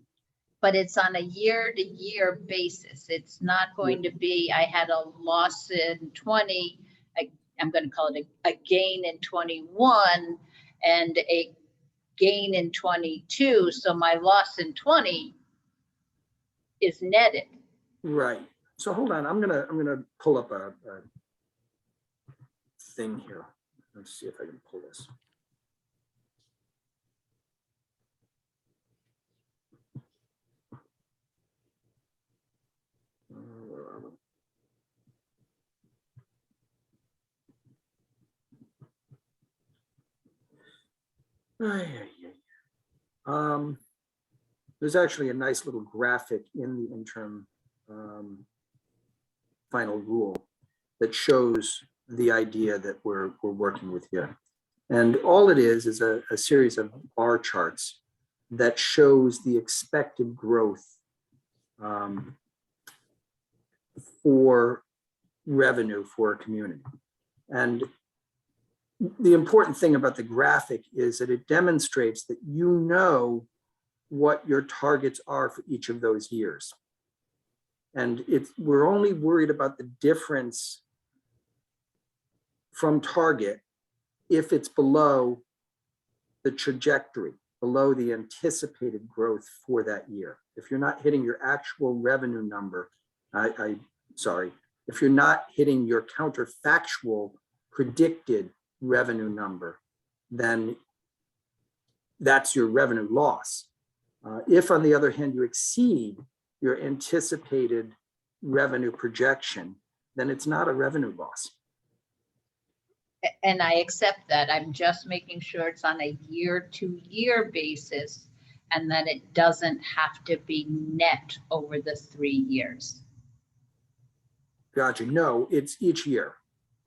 But it's on a year-to-year basis. It's not going to be, I had a loss in 20, I'm going to call it a gain in 21 and a gain in 22. So my loss in 20 is netted. Right. So hold on, I'm gonna pull up a thing here. Let's see if I can pull this. Ay, ay, ay. There's actually a nice little graphic in the interim final rule that shows the idea that we're working with here. And all it is a series of bar charts that shows the expected growth for revenue for a community. And the important thing about the graphic is that it demonstrates that you know what your targets are for each of those years. And we're only worried about the difference from target if it's below the trajectory, below the anticipated growth for that year. If you're not hitting your actual revenue number, if you're not hitting your counterfactual predicted revenue number, then that's your revenue loss. If, on the other hand, you exceed your anticipated revenue projection, then it's not a revenue loss. And I accept that. I'm just making sure it's on a year-to-year basis and that it doesn't have to be net over the 3 years. Gotcha. No, it's each year.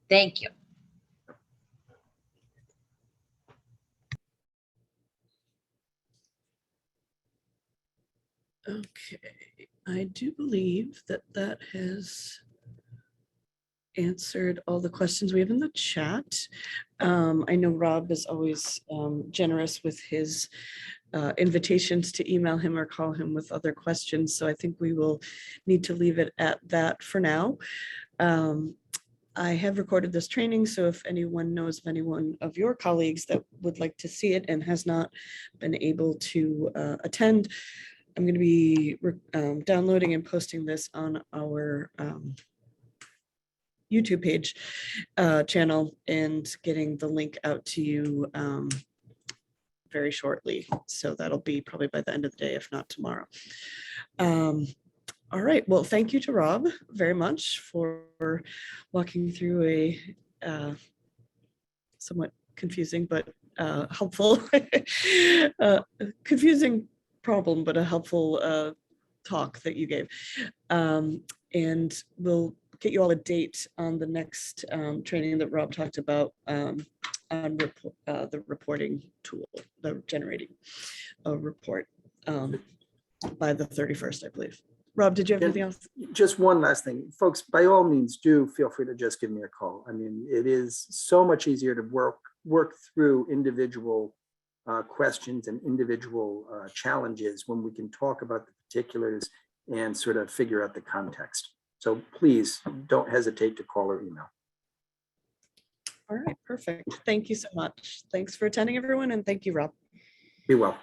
Thank you. Okay, I do believe that that has answered all the questions we have in the chat. I know Rob is always generous with his invitations to email him or call him with other questions, so I think we will need to leave it at that for now. I have recorded this training, so if anyone knows of anyone of your colleagues that would like to see it and has not been able to attend, I'm going to be downloading and posting this on our YouTube page channel and getting the link out to you very shortly. So that'll be probably by the end of the day, if not tomorrow. All right. Well, thank you to Rob very much for walking through a somewhat confusing but helpful, confusing problem, but a helpful talk that you gave. And we'll get you all a date on the next training that Rob talked about on the reporting tool, the generating a report by the 31st, I believe. Rob, did you have anything else? Just one last thing. Folks, by all means, do feel free to just give me a call. I mean, it is so much easier to work through individual questions and individual challenges when we can talk about the particulars and sort of figure out the context. So please don't hesitate to call or email. All right, perfect. Thank you so much. Thanks for attending, everyone, and thank you, Rob. Be well.